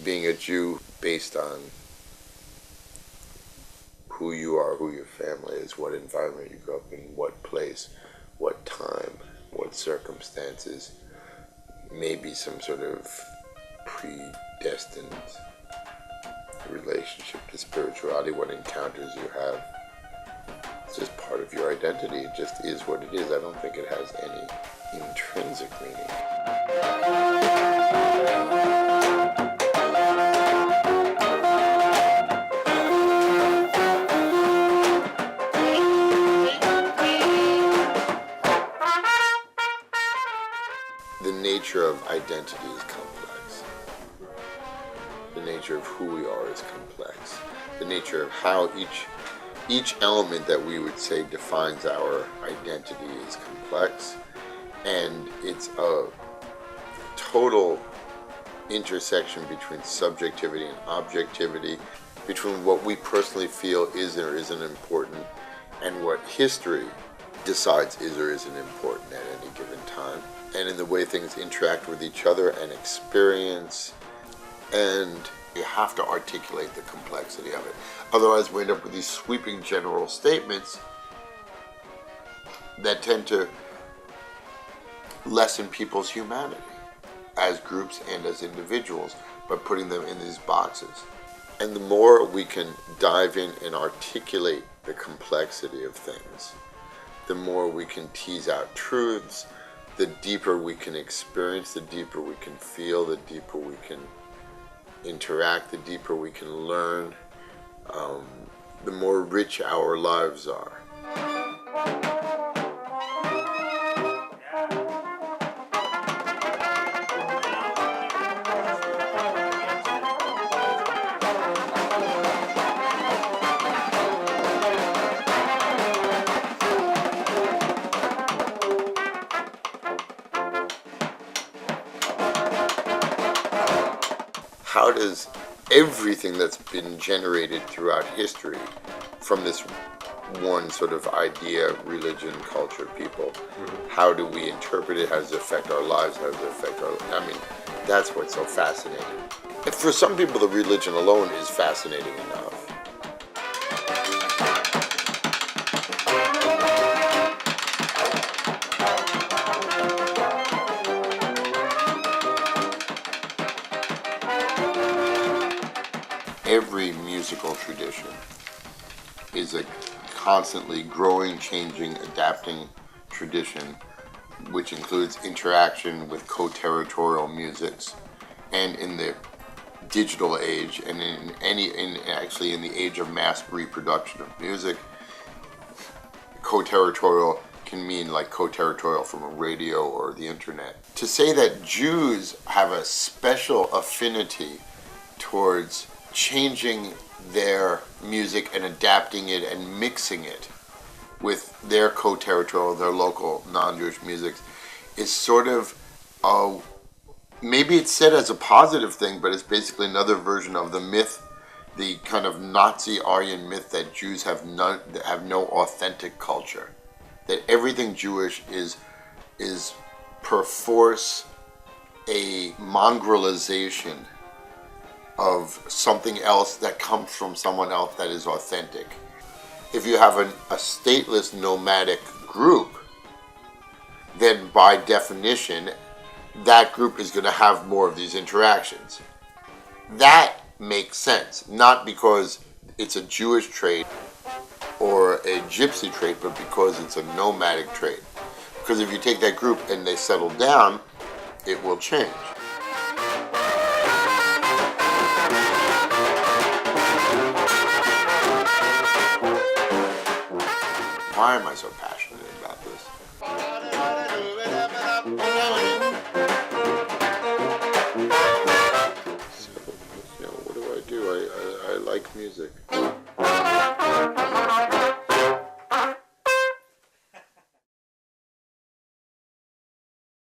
being a Jew based on who you are, who your family is, what environment you grew up in, what place, what time, what circumstances, maybe some sort of predestined relationship to spirituality, what encounters you have. It's just part of your identity. It just is what it is. I don't think it has any intrinsic meaning. The nature of identity is complex. The nature of who we are is complex. The nature of how each element that we would say defines our identity is complex, and it's a total intersection between subjectivity and objectivity, between what we personally feel is or isn't important and what history decides is or isn't important at any given time, and in the way things interact with each other and experience. And you have to articulate the complexity of it. Otherwise, we end up with these sweeping general statements that tend to lessen people's humanity as groups and as individuals by putting them in these boxes. And the more we can dive in and articulate the complexity of things, the more we can tease out truths, the deeper we can experience, the deeper we can feel, the deeper we can interact, the deeper we can learn, the more rich our lives are. How does everything that's been generated throughout history from this one sort of idea, religion, culture, people, how do we interpret it? How does it affect our lives? How does it affect that's what's so fascinating. And for some people, the religion alone is fascinating enough. Every musical tradition is a constantly growing, changing, adapting tradition, which includes interaction with co-territorial musics. And in the digital age, and in the age of mass reproduction of music, co-territorial can mean like co-territorial from a radio or the internet. To say that Jews have a special affinity towards changing their music and adapting it and mixing it with their co-territorial, their local non-Jewish music is sort of, maybe it's said as a positive thing, but it's basically another version of the myth, the kind of Nazi Aryan myth that Jews have no authentic culture, that everything Jewish is perforce a mongrelization of something else that comes from someone else that is authentic. If you have a stateless nomadic group, then by definition, that group is going to have more of these interactions. That makes sense, not because it's a Jewish trait or a gypsy trait, but because it's a nomadic trait. Because if you take that group and they settle down, it will change. Why am I so passionate about this? So, what do? I like music.